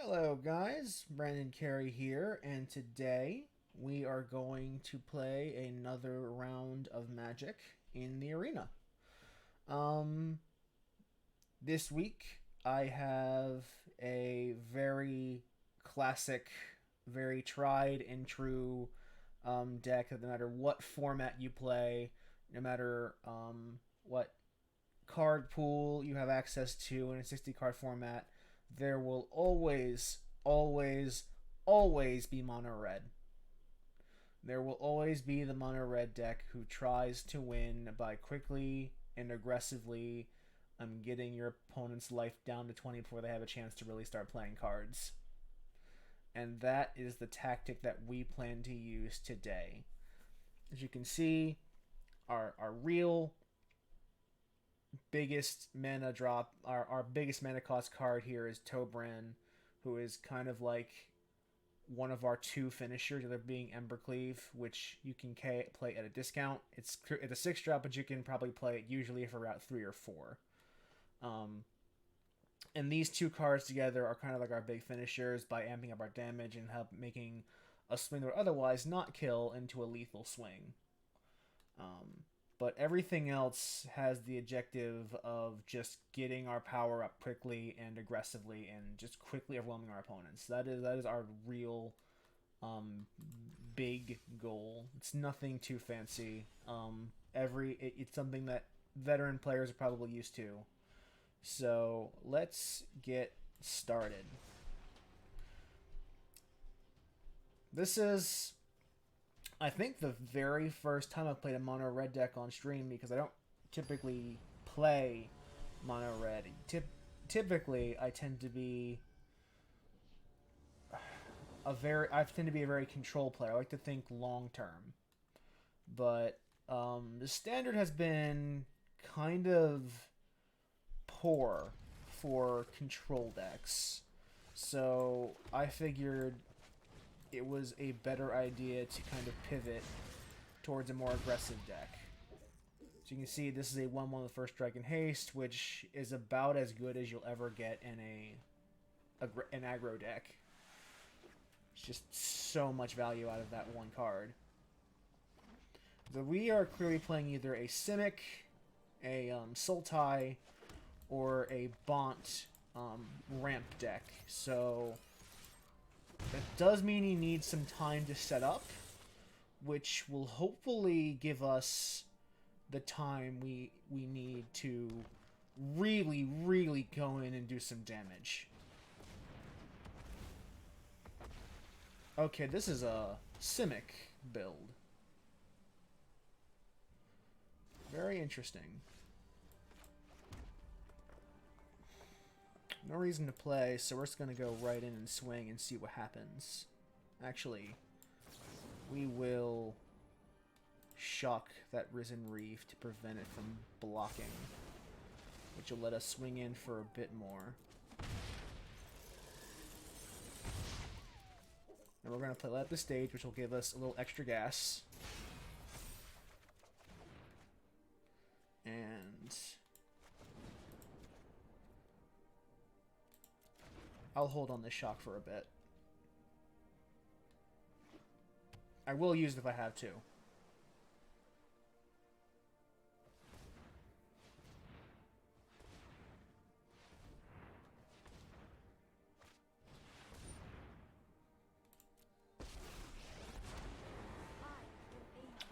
Hello guys, Brandon Carey here, and today we are going to play another round of Magic in the arena. Um, this week I have a very classic, very tried and true deck that no matter what format you play, no matter what card pool you have access to in a 60 card format, there will always be mono red. There will always be the mono red deck who tries to win by quickly and aggressively getting your opponent's life down to 20 before they have a chance to really start playing cards. And that is the tactic that we plan to use today. As you can see, our real biggest mana drop, our biggest mana cost card here is Tobran, who is kind of like one of our two finishers, the other being Embercleave, which you can play at a discount. It's a 6 drop, but you can probably play it usually for about 3 or 4. And these two cards together are kind of like our big finishers by amping up our damage and help making a swing that would otherwise not kill into a lethal swing. But everything else has the objective of just getting our power up quickly and aggressively and just quickly overwhelming our opponents. That is our real big goal. It's nothing too fancy. It's something that veteran players are probably used to. So let's get started. This is, I think, the very first time I've played a mono red deck on stream because I don't typically play mono red. Typically, I tend to be I tend to be a very control player. I like to think long term, but the standard has been kind of poor for control decks, so I figured it was a better idea to kind of pivot towards a more aggressive deck. So you can see this is a 1/1 with first strike and haste, which is about as good as you'll ever get in an aggro deck. It's just so much value out of that one card. So we are clearly playing either a Simic, a Sultai, or a Bont ramp deck. So that does mean he needs some time to set up, which will hopefully give us the time we need to really go in and do some damage. Okay, this is a Simic build. Very interesting. No reason to play, so we're just going to go right in and swing and see what happens. Actually, we will shock that Risen Reef to prevent it from blocking, which will let us swing in for a bit more. And we're going to play Light Up the Stage, which will give us a little extra gas. And I'll hold on this shock for a bit. I will use it if I have to.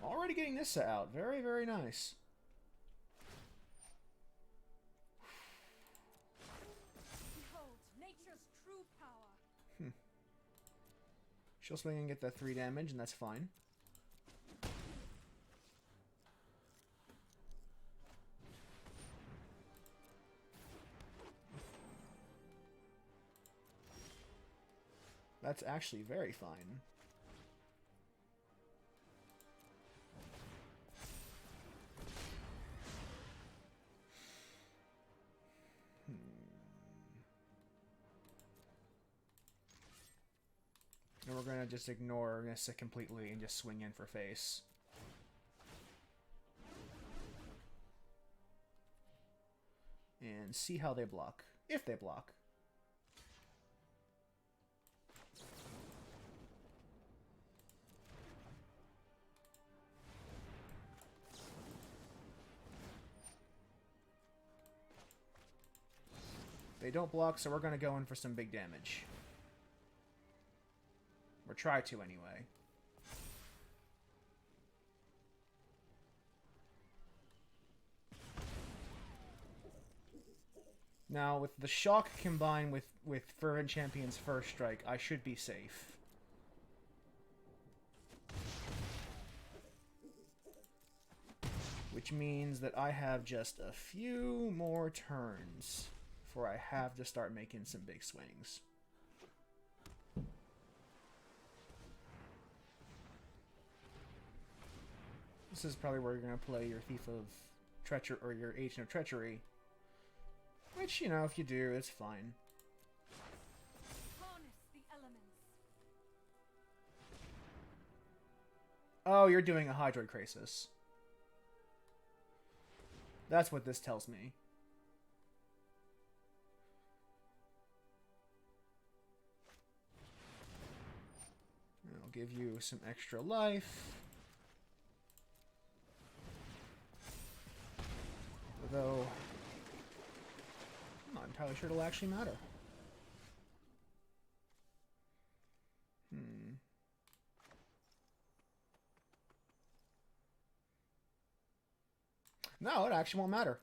Already getting this out. Very nice. She'll swing and get that 3 damage, and that's fine. That's actually very fine. And we're going to just ignore Nissa completely and just swing in for face. And see how they block. If they block. They don't block, so we're going to go in for some big damage. Or try to, anyway. Now, with the shock combined with Fervent Champion's first strike, I should be safe. Which means that I have just a few more turns before I have to start making some big swings. This is probably where you're going to play your Thief of Treachery, or your Agent of Treachery. Which, you know, if you do, it's fine. Harness the elements. Oh, you're doing a Hydroid Crisis. That's what this tells me. I'll give you some extra life. Although, I'm not entirely sure it'll actually matter. No, it actually won't matter.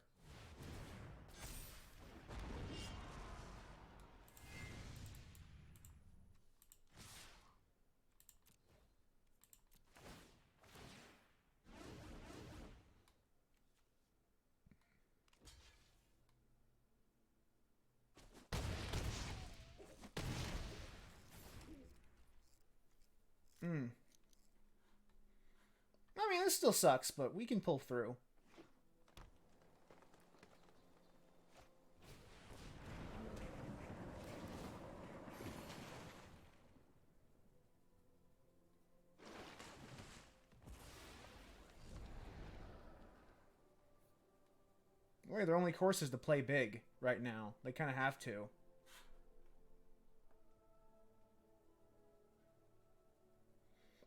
I mean, this still sucks, but we can pull through. Wait, their only course is to play big right now. They kind of have to.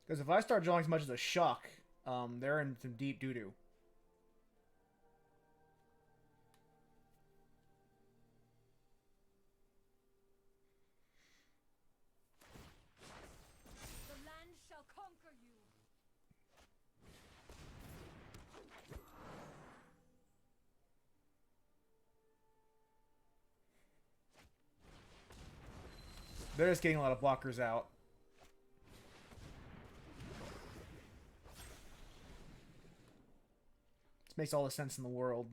Because if I start drawing as much as a shock, they're in some deep doo-doo. The land shall conquer you. They're just getting a lot of blockers out. This makes all the sense in the world.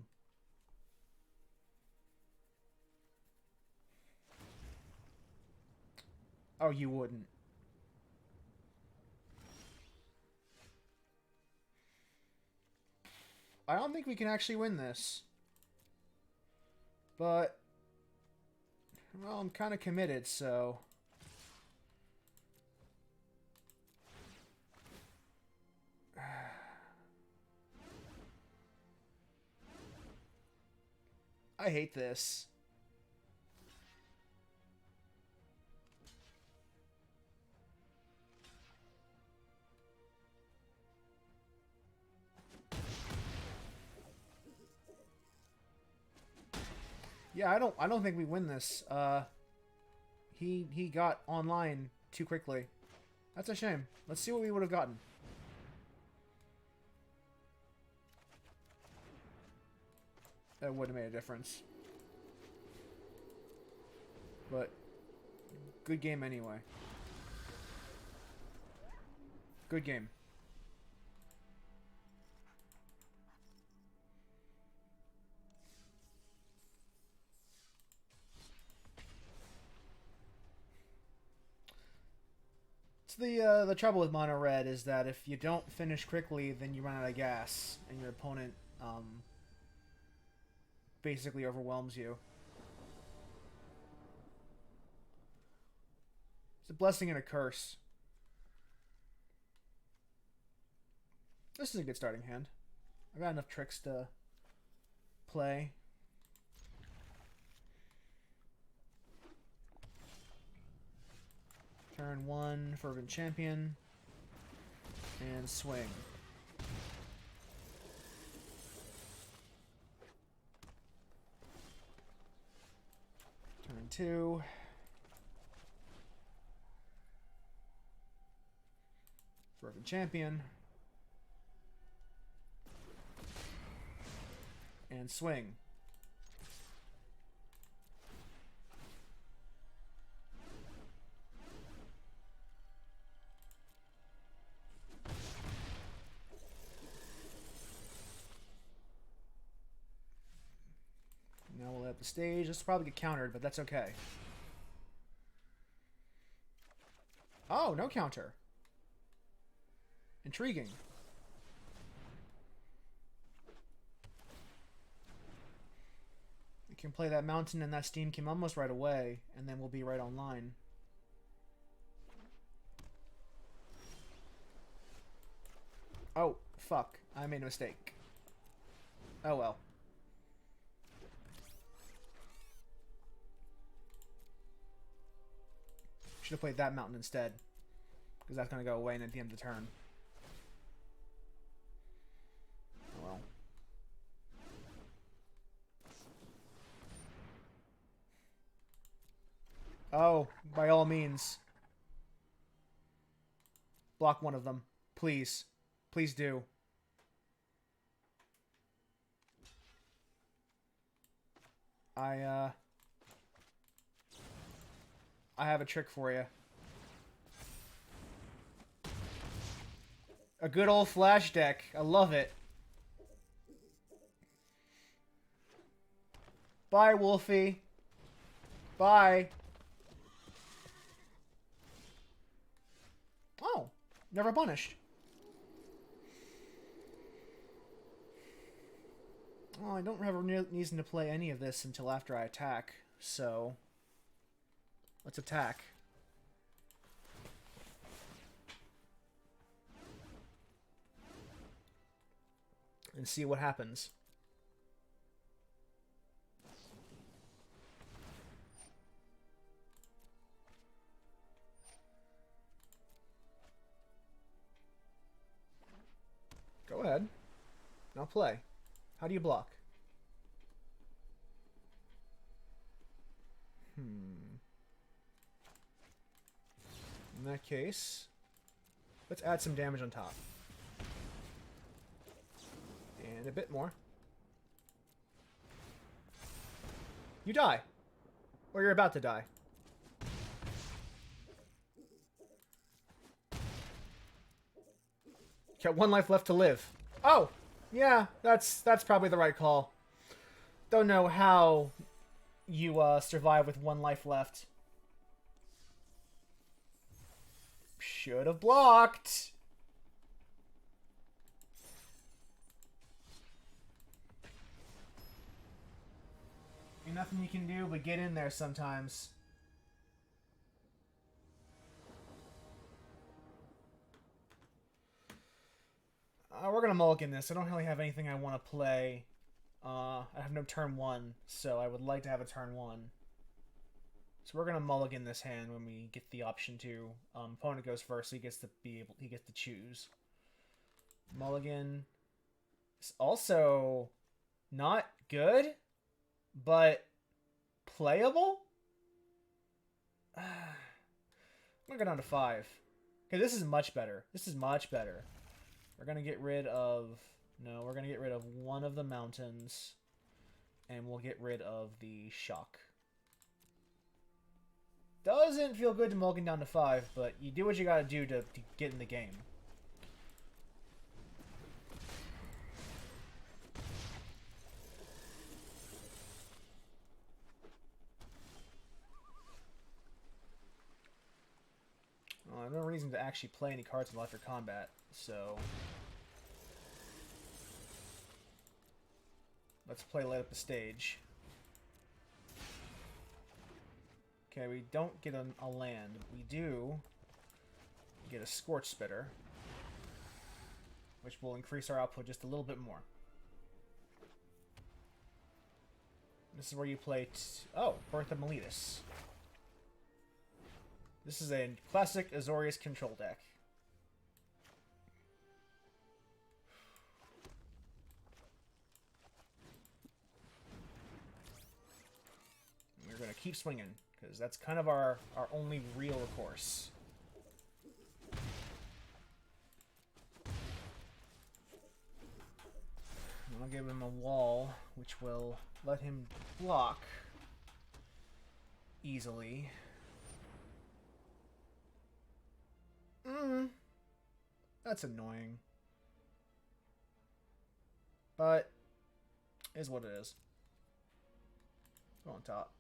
Oh, you wouldn't. I don't think we can actually win this. But, well, I'm kind of committed, so... I hate this. Yeah, I don't think we win this. He got online too quickly. That's a shame. Let's see what we would have gotten. That would have made a difference. But good game anyway. Good game. So the trouble with mono red is that if you don't finish quickly, then you run out of gas, and your opponent basically overwhelms you. It's a blessing and a curse. This is a good starting hand. I got enough tricks to play. Turn 1, Fervent Champion, and swing. 2. Broken champion. And swing. Now we'll have the stage. This will probably get countered, but that's okay. Oh, no counter. Intriguing. We can play that mountain and that steam came almost right away, and then we'll be right online. Oh, fuck. I made a mistake. Oh well. Should have played that mountain instead. Because that's going to go away at the end of the turn. Oh well. Oh, by all means. Block one of them. Please. Please do. I have a trick for you. A good old flash deck. I love it. Bye, Wolfie. Bye. Oh, never punished. Well, I don't have a reason to play any of this until after I attack, so let's attack. And see what happens. Go ahead. Now play. How do you block? In that case, let's add some damage on top. And a bit more. You die. Or you're about to die. Got 1 life left to live. Oh! Yeah, that's probably the right call. Don't know how you survive with 1 life left. Should have blocked. Ain't nothing you can do but get in there sometimes. We're gonna mulligan this. I don't really have anything I want to play. I have no turn 1, so I would like to have a turn 1. So we're gonna mulligan this hand when we get the option to. Opponent goes first, so he gets to choose. Mulligan is also not good, but playable. I'm gonna go down to 5. Okay, this is much better. This is much better. We're gonna get rid of we're gonna get rid of one of the mountains, and we'll get rid of the shock. Doesn't feel good to mulligan down to 5, but you do what you gotta do to get in the game. Well, I have no reason to actually play any cards in Electric Combat, so let's play Light Up the Stage. Okay, we don't get a land. We do get a Scorch Spitter, which will increase our output just a little bit more. This is where you play... Birth of Meletus. This is a classic Azorius control deck. We're going to keep swinging, because that's kind of our only real recourse. I'll give him a wall, which will let him block easily. That's annoying. But, is what it is. Go on top.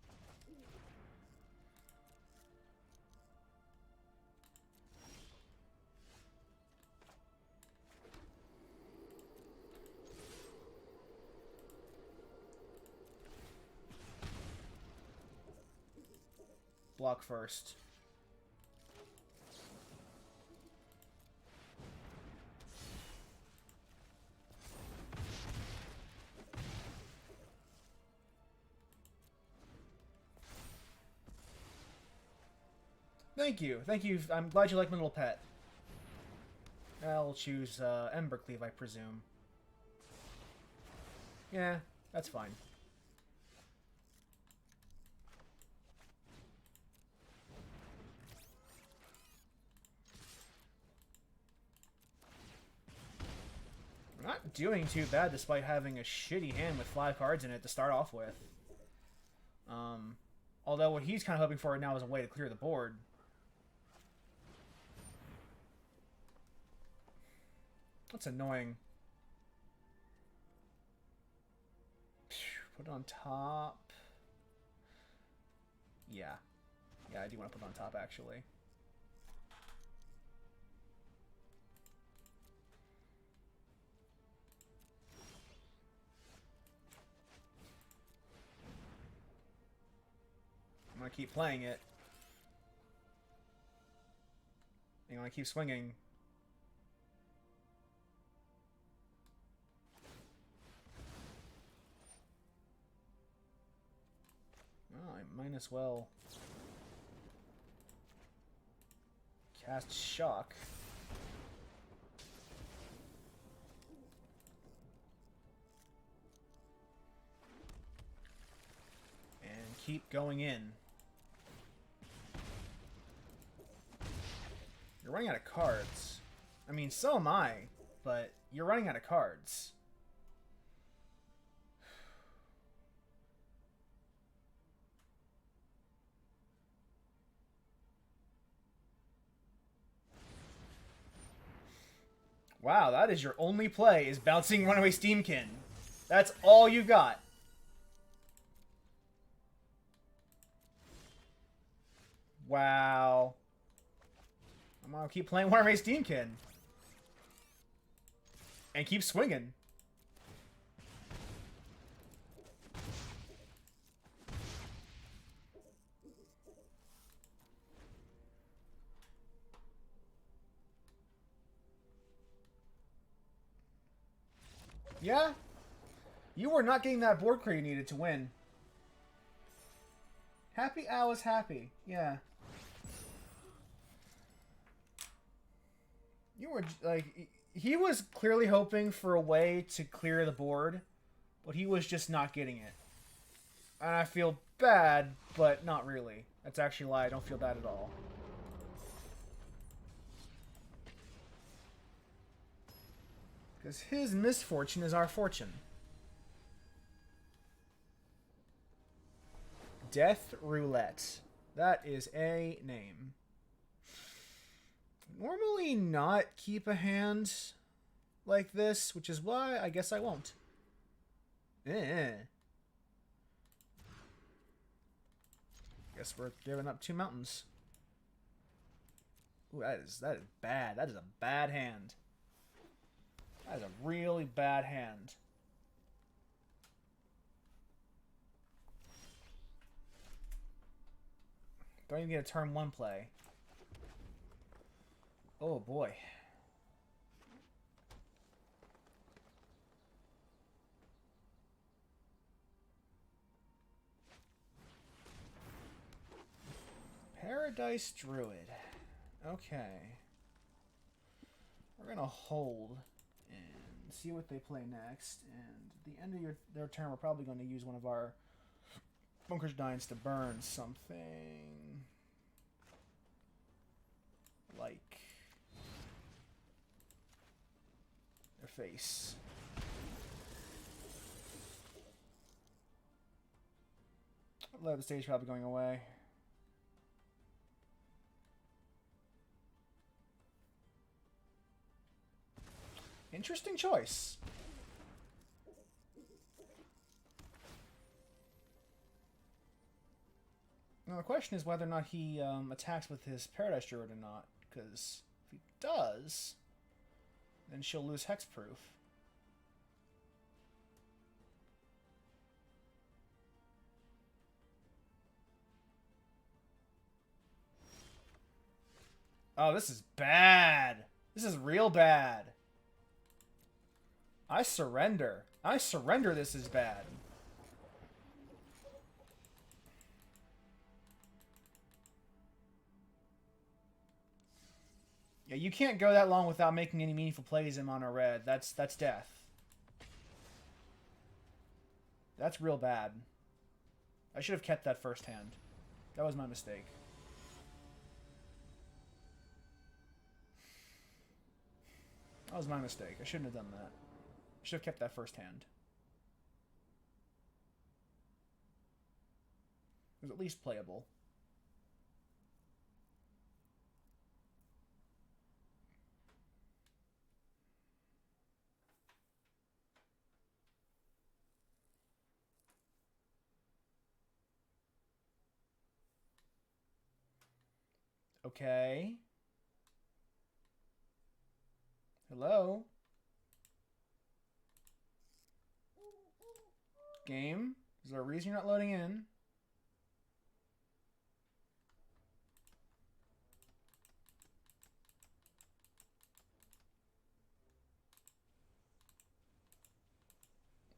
Block first. Thank you. Thank you. I'm glad you like my little pet. I'll choose Embercleave, I presume. Yeah, that's fine. We're not doing too bad despite having a shitty hand with 5 cards in it to start off with. Although what he's kind of hoping for right now is a way to clear the board. That's annoying. Put it on top. Yeah. Yeah, I do want to put it on top, actually. I'm going to keep playing it. I'm going to keep swinging. Oh, I might as well cast Shock. And keep going in. You're running out of cards. I mean, so am I, but you're running out of cards. Wow, that is your only play, is bouncing Runaway Steamkin. That's all you got. Wow. I'm gonna keep playing Runaway Steamkin. And keep swinging. Yeah? You were not getting that board clear you needed to win. Happy Al is happy. Yeah. You were, like, he was clearly hoping for a way to clear the board, but he was just not getting it. And I feel bad, but not really. That's actually a lie. I don't feel bad at all. Because his misfortune is our fortune. Death Roulette. That is a name. Normally not keep a hand like this, which is why I guess I won't. Guess we're giving up 2 mountains. Ooh, that is bad. That is a bad hand. That is a really bad hand. Don't even get a turn 1 play. Oh boy. Paradise Druid. Okay. We're gonna hold and see what they play next. And at the end of their turn, we're probably going to use one of our Bunker's Giants to burn something like their face. Love the stage probably going away. Interesting choice. Now the question is whether or not he attacks with his Paradise Druid or not, because if he does, then she'll lose hexproof. Oh, this is bad. This is real bad. I surrender. I surrender this is bad. Yeah, you can't go that long without making any meaningful plays in mono red. That's death. That's real bad. I should have kept that first hand. That was my mistake. That was my mistake. I shouldn't have done that. I should have kept that first hand. It was at least playable. Okay. Hello? Game? Is there a reason you're not loading in?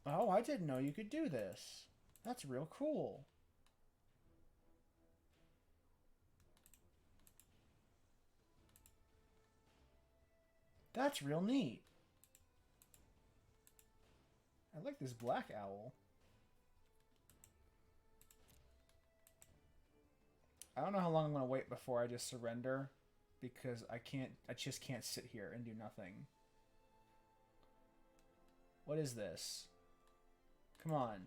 Oh, I didn't know you could do this. That's real cool. That's real neat. I like this black owl. I don't know how long I'm going to wait before I just surrender, because I just can't sit here and do nothing. What is this? Come on.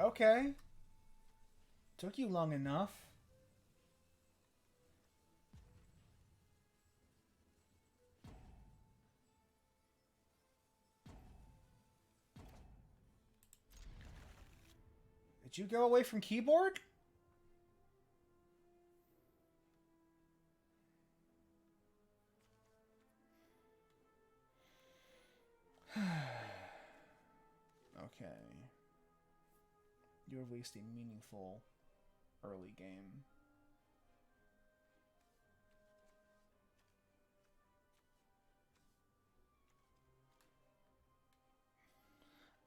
Okay. Took you long enough. Did you go away from keyboard? Okay. You released a meaningful early game.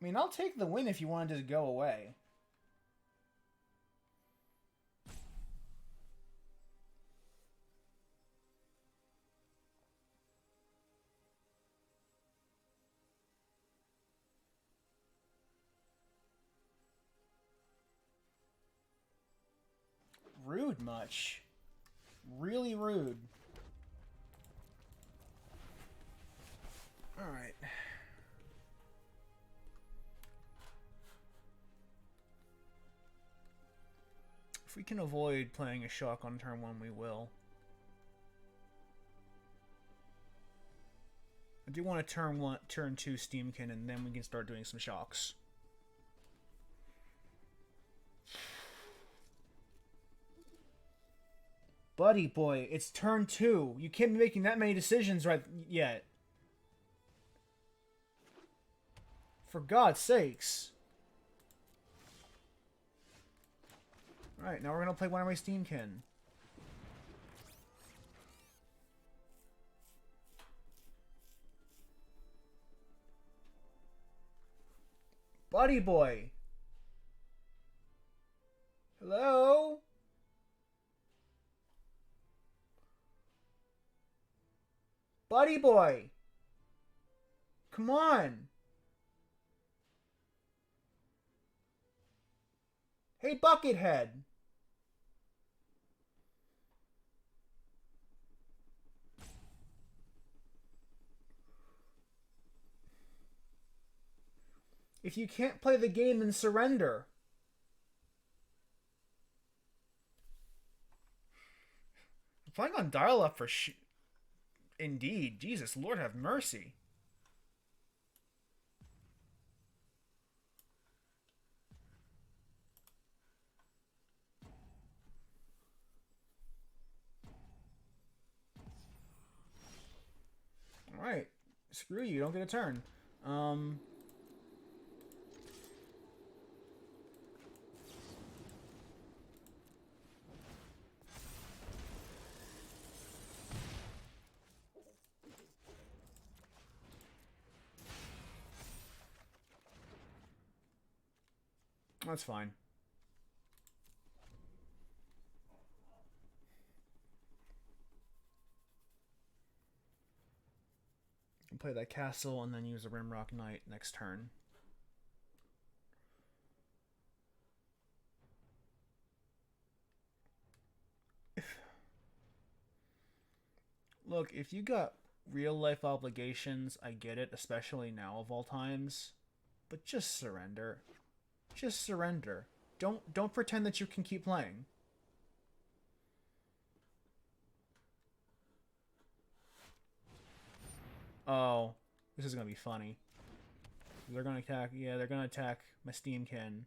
I mean, I'll take the win if you wanted to go away. Rude much. Really rude. Alright. If we can avoid playing a shock on turn 1, we will. I do want to turn 2 Steamkin, and then we can start doing some shocks. Buddy boy, it's turn 2. You can't be making that many decisions right yet. For God's sakes. Alright, now we're going to play One-Way Steamkin. Buddy boy. Hello? Buddy boy. Come on. Hey, Buckethead. If you can't play the game, then surrender. I'm playing on dial-up for Indeed. Jesus, Lord have mercy. Alright. Screw you, don't get a turn. That's fine. Play that castle and then use a Rimrock Knight next turn. Look, if you got real life obligations, I get it, especially now of all times. But just surrender. Just surrender. Don't pretend that you can keep playing. Oh, this is gonna be funny. They're gonna attack. Yeah, they're gonna attack my Steamkin,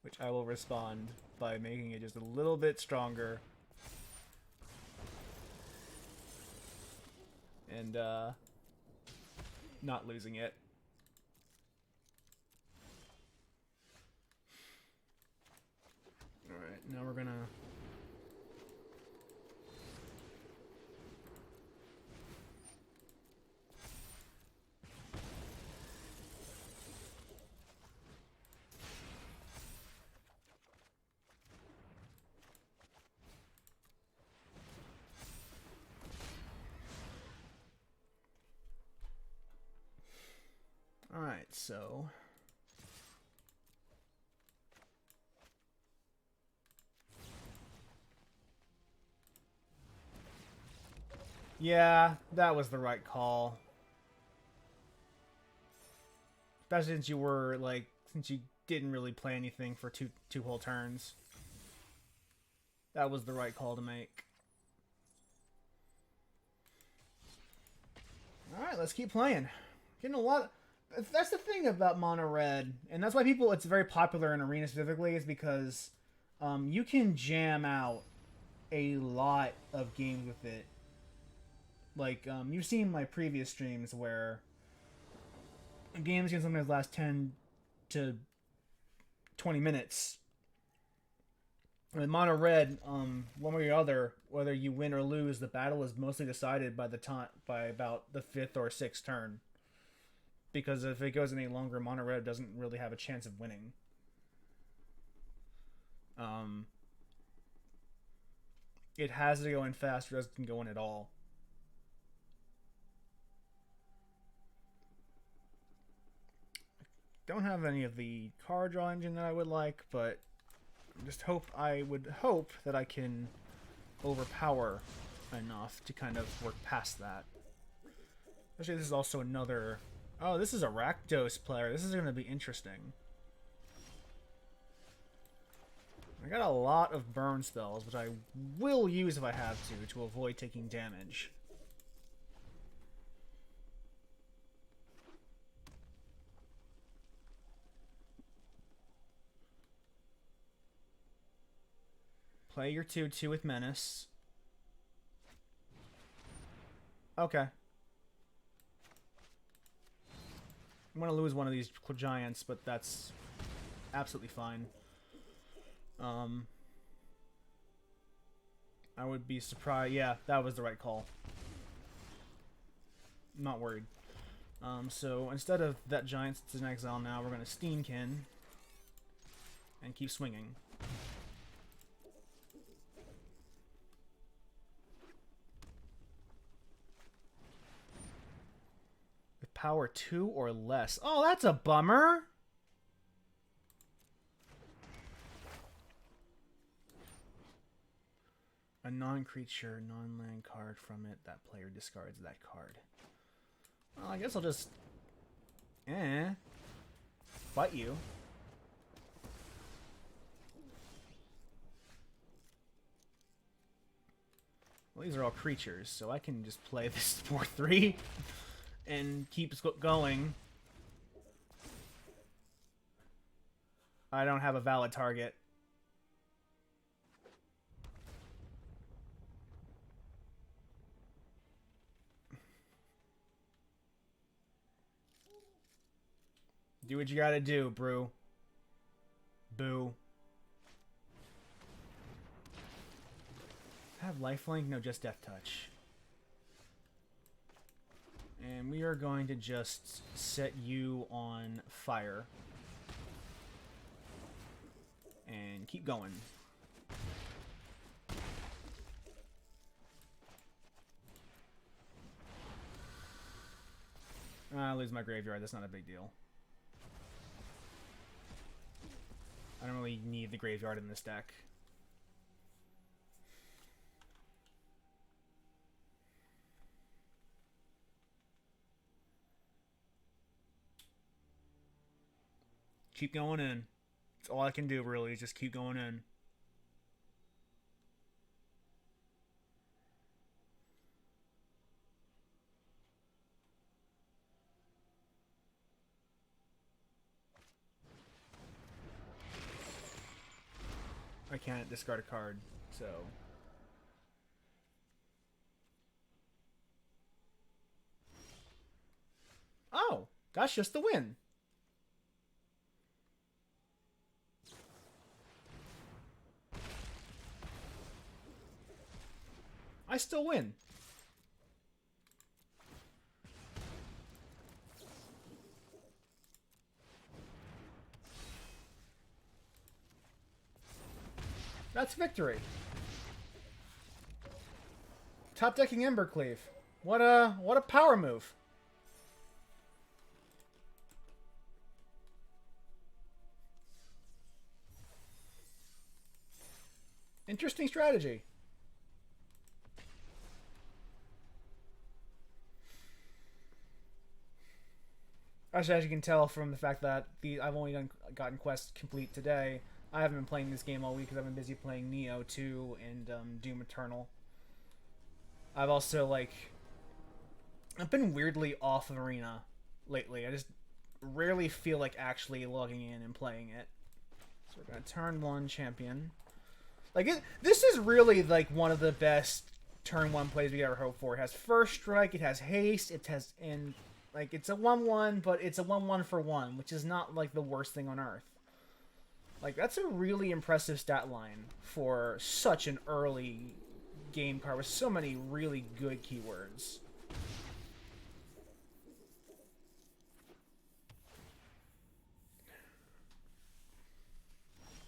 which I will respond by making it just a little bit stronger. And not losing it. Alright, now we're gonna... Alright, so... yeah, that was the right call. Especially since you were, like, since you didn't really play anything for two whole turns. That was the right call to make. Alright, let's keep playing. Getting a lot... That's the thing about Mono Red, and that's why people, it's very popular in Arena specifically, is because you can jam out a lot of games with it. Like, you've seen my previous streams where games can sometimes last 10 to 20 minutes. With Mono Red, one way or the other, whether you win or lose, the battle is mostly decided by about the 5th or 6th turn. Because if it goes any longer, Mono Red doesn't really have a chance of winning. It has to go in fast, or doesn't go in at all. Don't have any of the card draw engine that I would like, but I would hope that I can overpower enough to kind of work past that. Especially this is also another... Oh, this is a Rakdos player. This is going to be interesting. I got a lot of burn spells, which I will use if I have to avoid taking damage. Play your 2/2 with Menace. Okay. I'm going to lose one of these giants, but that's absolutely fine. I would be surprised. Yeah, that was the right call. I'm not worried. So instead of that giant that's in exile now, we're going to Steenkin and keep swinging. With power 2 or less. Oh, that's a bummer! A non-creature, non-land card from it, that player discards that card. Well, I guess I'll just... fight you. Well, these are all creatures, so I can just play this 4-3 and keep going. I don't have a valid target. Do what you gotta do, brew. Boo. Have lifelink? No, just death touch. And we are going to just set you on fire. And keep going. I lose my graveyard, that's not a big deal. I don't really need the graveyard in this deck. Keep going in. That's all I can do, really, is just keep going in. I can't discard a card, so... Oh! That's just the win! I still win. That's victory. Top decking Embercleave. What a power move. Interesting strategy. As you can tell from the fact that I've only gotten Quest complete today, I haven't been playing this game all week because I've been busy playing Neo 2 and Doom Eternal. I've also, I've been weirdly off of Arena lately. I just rarely feel like actually logging in and playing it. So we're going to turn 1 champion. This is really, one of the best turn 1 plays we ever hoped for. It has First Strike, it has Haste, it has... it's a 1-1, but it's a 1-1 for 1, which is not, the worst thing on earth. That's a really impressive stat line for such an early game card with so many really good keywords.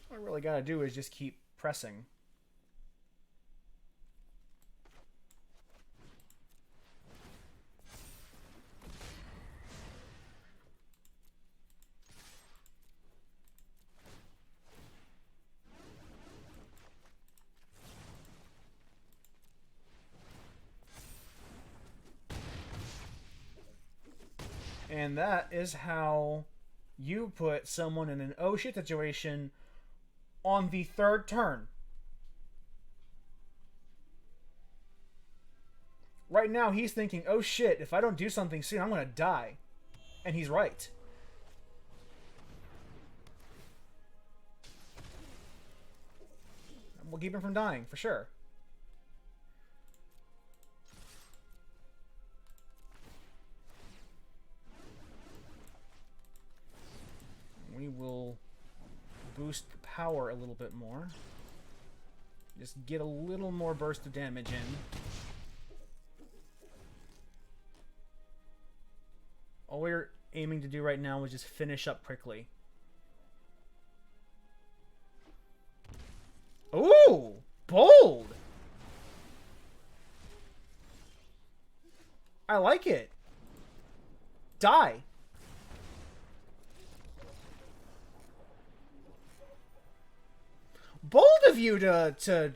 All I really gotta do is just keep pressing. And that is how you put someone in an oh shit situation on the 3rd turn. Right now he's thinking, oh shit, if I don't do something soon, I'm gonna die. And he's right. We'll keep him from dying, for sure. We will boost power a little bit more. Just get a little more burst of damage in. aiming to do right now was just finish up quickly. Ooh! Bold! I like it. Die. Bold of you to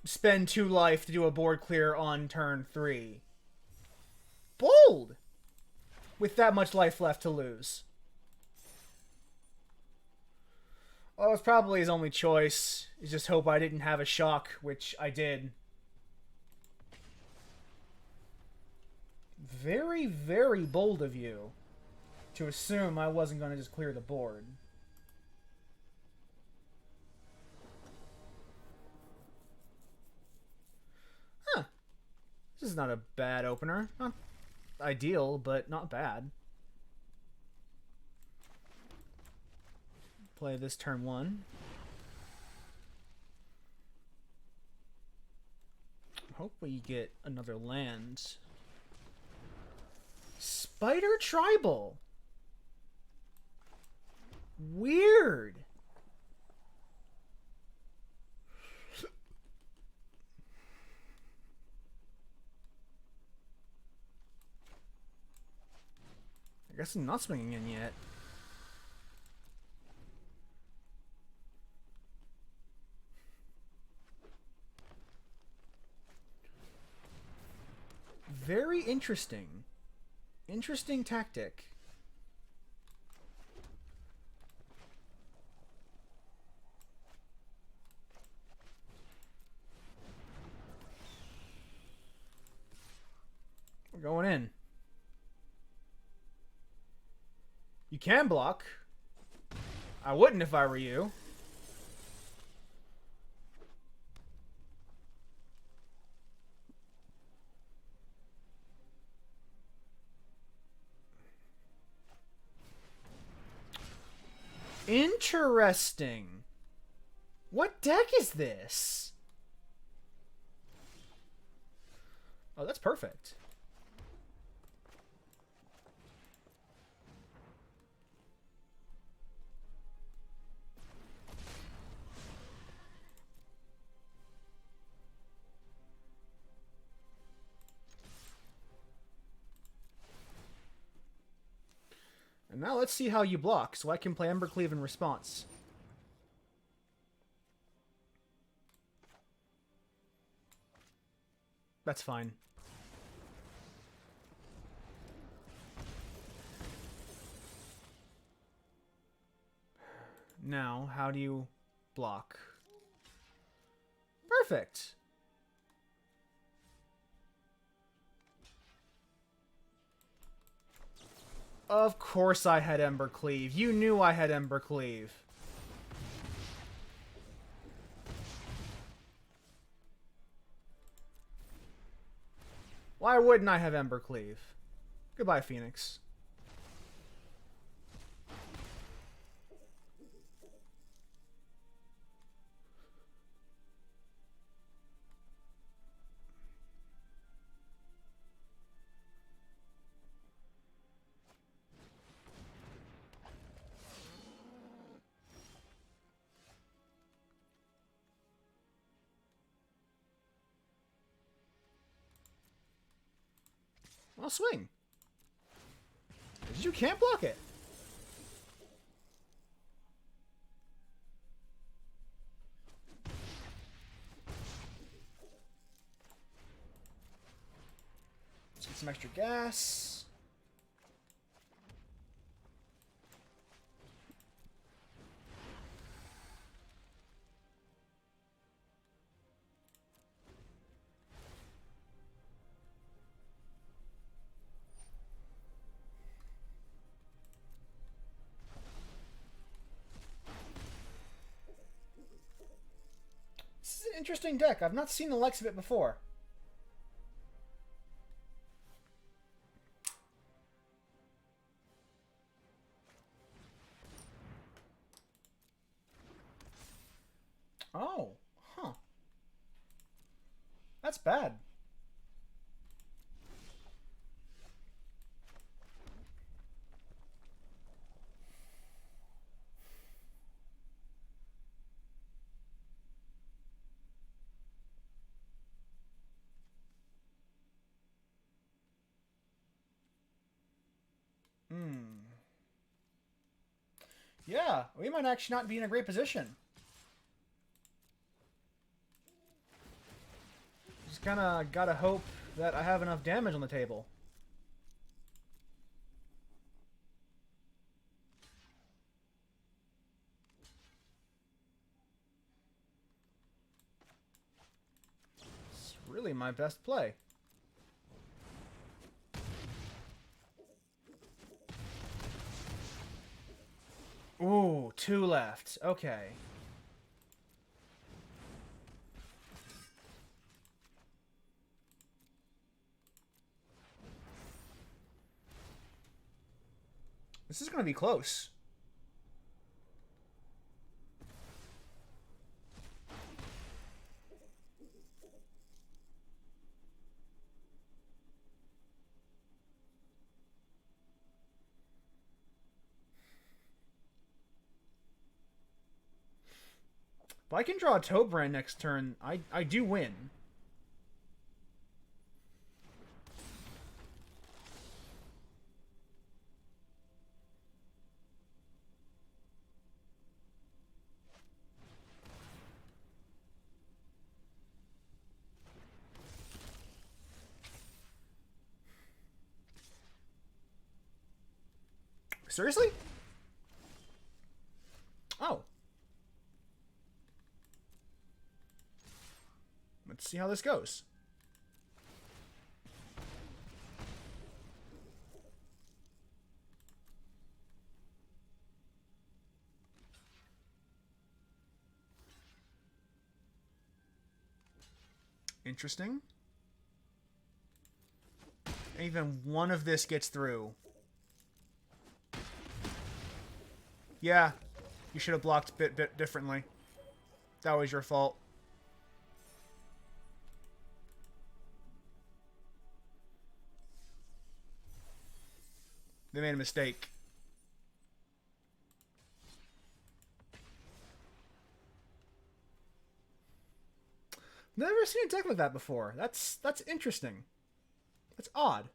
spend 2 life to do a board clear on turn 3. Bold! With that much life left to lose. Well, it's probably his only choice. Is just hope I didn't have a shock, which I did. Very, very bold of you to assume I wasn't going to just clear the board. Huh. This is not a bad opener. Not ideal, but not bad. Play this turn 1. Hope we get another land. Spider Tribal. Weird. I guess I'm not swinging in yet. Very interesting. Interesting tactic. We're going in. You can block. I wouldn't if I were you. Interesting. What deck is this? Oh, that's perfect. And now let's see how you block, so I can play Embercleave in response. That's fine. Now, how do you block? Perfect. Of course I had Embercleave. You knew I had Embercleave. Why wouldn't I have Embercleave? Goodbye, Phoenix. I'll swing. You can't block it. Let's get some extra gas. Interesting deck. I've not seen the likes of it before. Oh, huh. That's bad. Yeah, we might actually not be in a great position. Just kind of gotta hope that I have enough damage on the table. It's really my best play. Ooh, 2 left. Okay. This is going to be close. If I can draw a Tobran next turn, I do win. Seriously? Oh. Let's see how this goes. Interesting. Even one of this gets through. Yeah, you should have blocked a bit differently. That was your fault. They made a mistake. Never seen a deck like that before. That's interesting. That's odd.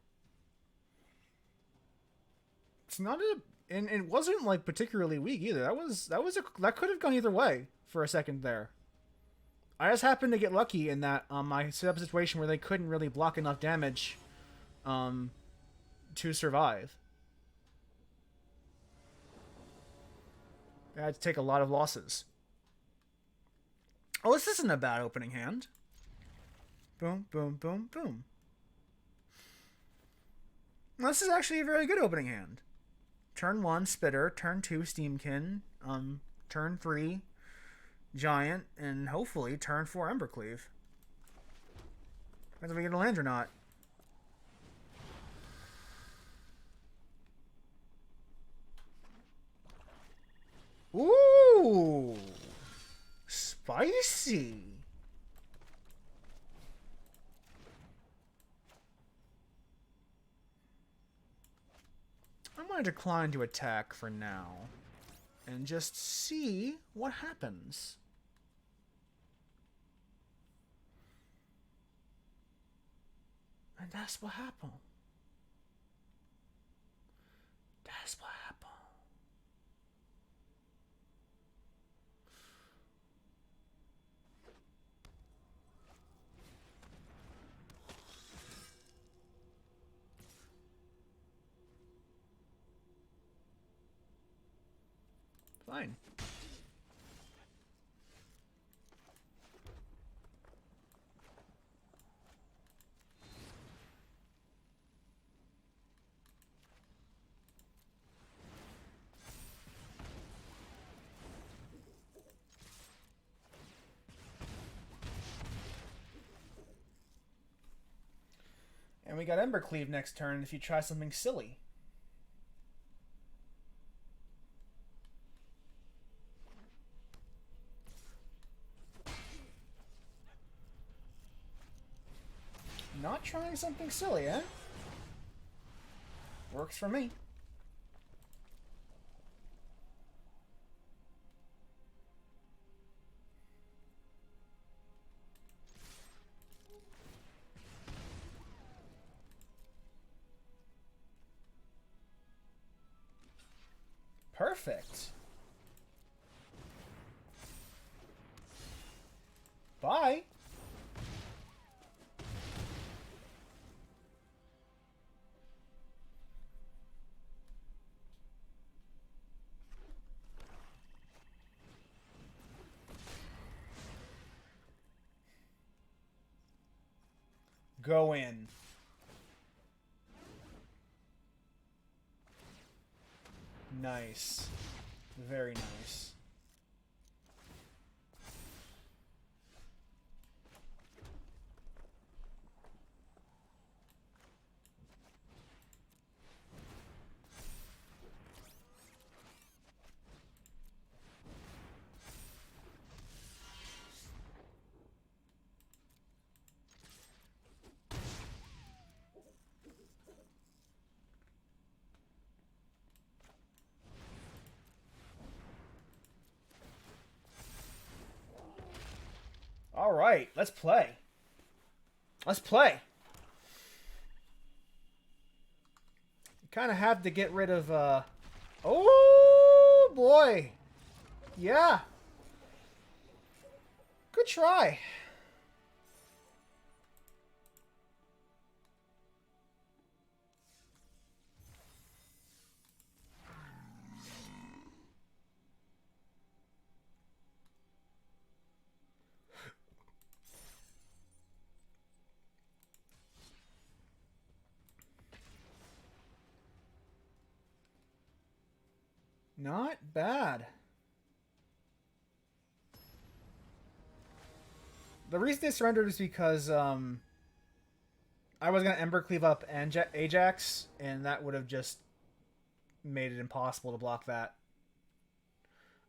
It's not a, and it wasn't like particularly weak either. That could have gone either way for a second there. I just happened to get lucky in that I set up a situation where they couldn't really block enough damage to survive. I had to take a lot of losses. Oh, this isn't a bad opening hand. Boom, boom, boom, boom. This is actually a very good opening hand. Turn 1, Spitter. Turn 2, Steamkin. Turn 3, Giant. And hopefully turn 4, Embercleave. Depends if we get a land or not. Ooh! Spicy! I'm going to decline to attack for now. And just see what happens. And that's what happened. That's what happened. Fine. And we got Embercleave next turn if you try something silly. Not trying something silly, eh? Works for me. Perfect. Bye. Go in. Nice. Very nice. All right, let's play. Let's play. You kind of have to get rid of, Oh, boy. Yeah. Good try. Not bad. The reason they surrendered is because I was gonna Ember Cleave up Ajax, and that would have just made it impossible to block that.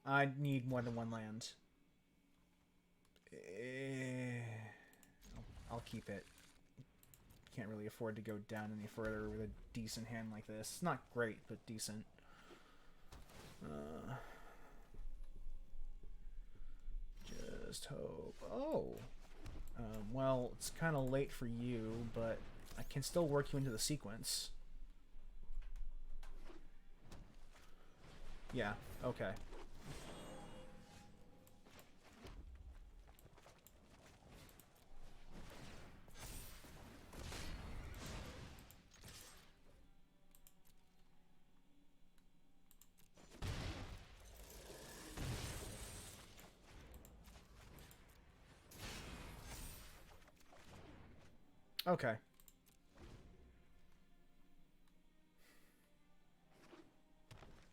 I need more than one land. I'll keep it. Can't really afford to go down any further with a decent hand like this. Not great, but decent. Just hope. Oh. Well, it's kind of late for you, but I can still work you into the sequence. Yeah, okay. Okay.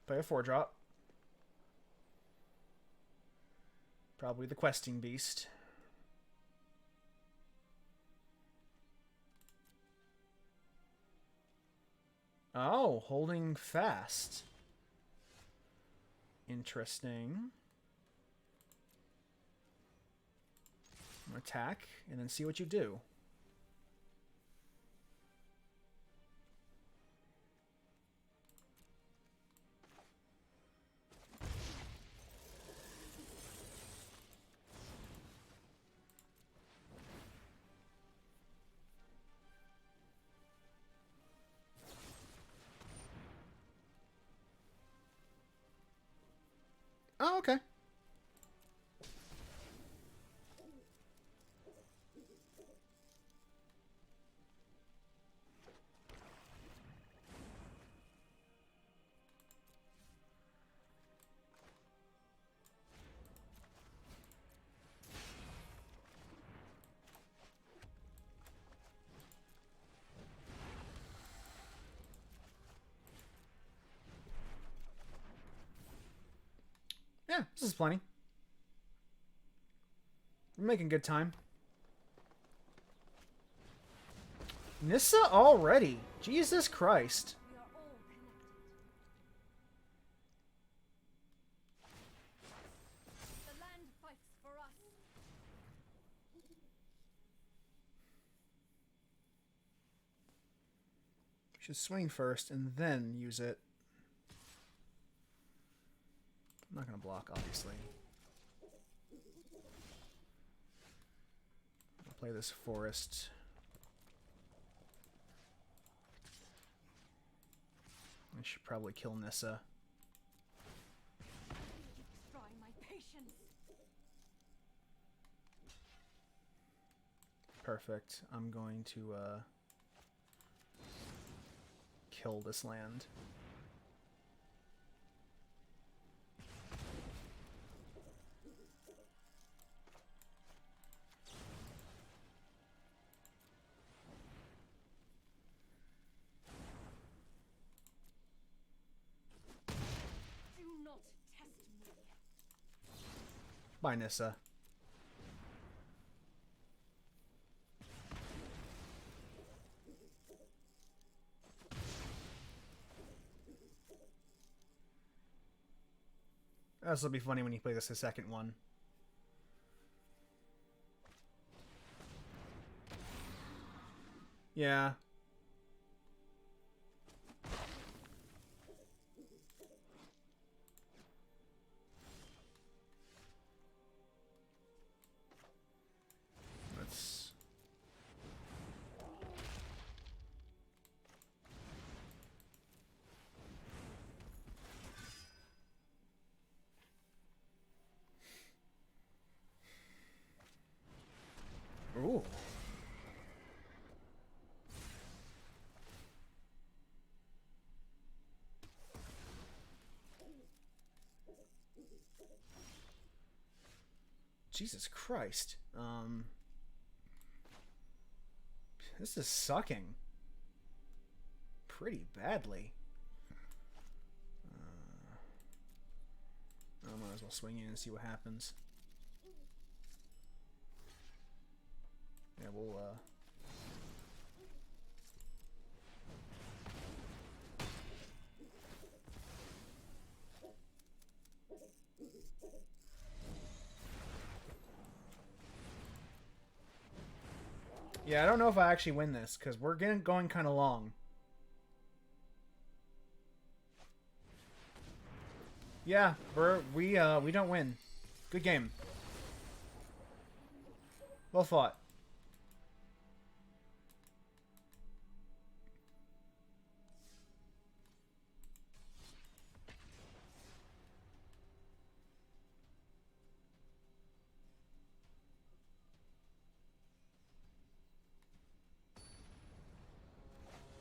Play a 4-drop. Probably the questing beast. Oh, holding fast. Interesting. Attack, and then see what you do. Oh, okay. Yeah, this is plenty. We're making good time. Nissa already? Jesus Christ. We are all connected. The land fights for us. Should swing first and then use it. I'm not going to block, obviously. I'll play this forest. I should probably kill Nissa. Destroy my patience. Perfect. I'm going to kill this land. Do not test me. Bye, Nissa. This will be funny when you play this the second one. Yeah. Let's... Ooh. Jesus Christ. This is sucking pretty badly. I might as well swing in and see what happens. Yeah, we'll Yeah, I don't know if I actually win this, because we're going kind of long. Yeah, we don't win. Good game. Well fought.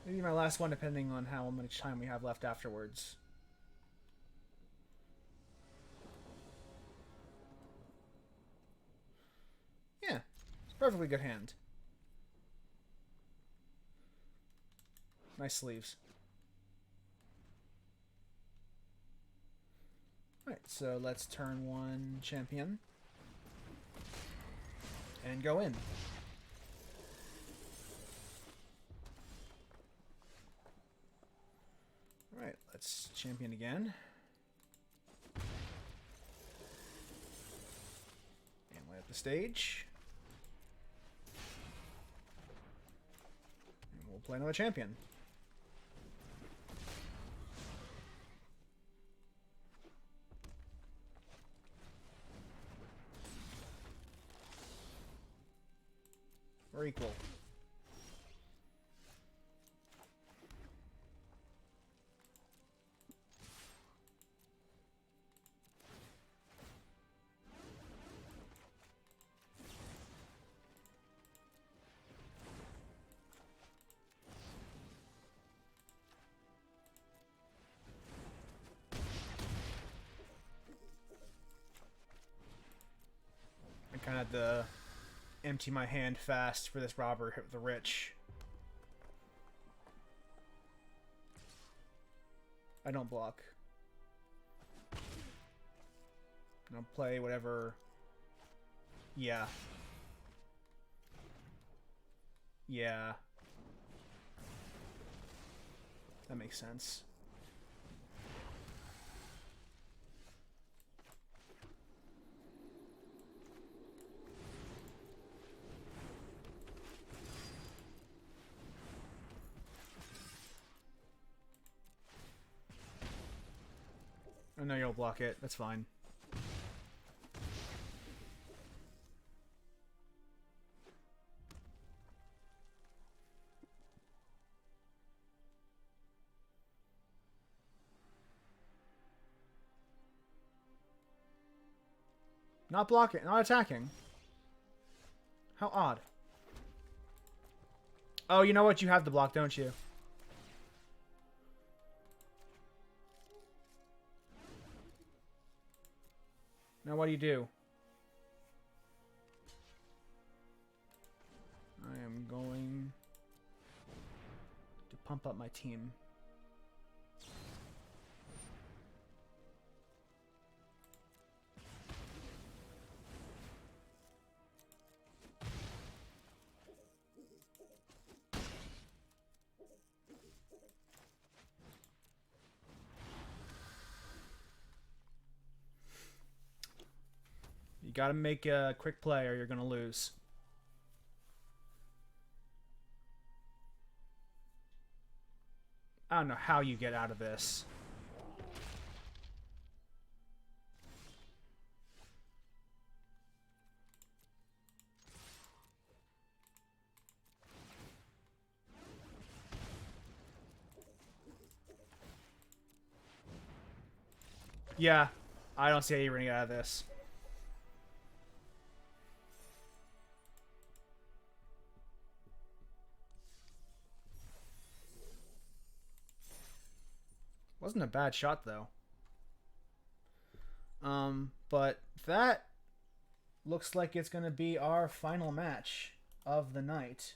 Maybe my last one, depending on how much time we have left afterwards. Yeah, it's a perfectly good hand. Nice sleeves. Alright, so let's turn one champion. And go in. Alright, let's champion again. And light up the stage. And we'll play another champion. We're equal. I kind of had to empty my hand fast for this robber hit the rich. I don't block. I'll play whatever. Yeah. Yeah. That makes sense. I know you'll block it. That's fine. Not blocking, not attacking. How odd. Oh, you know what? You have the block, don't you? Now what do you do? I am going to pump up my team. You gotta make a quick play or you're gonna lose. I don't know how you get out of this. Yeah, I don't see how you're gonna get out of this. Wasn't a bad shot though. But that looks like it's gonna be our final match of the night.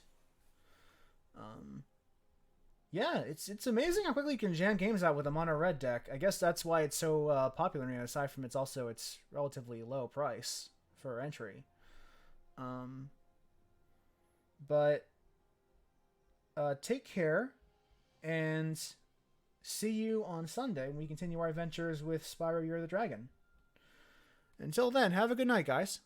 Yeah, it's amazing how quickly you can jam games out with a mono red deck. I guess that's why it's so popular. And aside from it's relatively low price for entry. But take care and see you on Sunday when we continue our adventures with Spyro Year of the Dragon. Until then, have a good night, guys.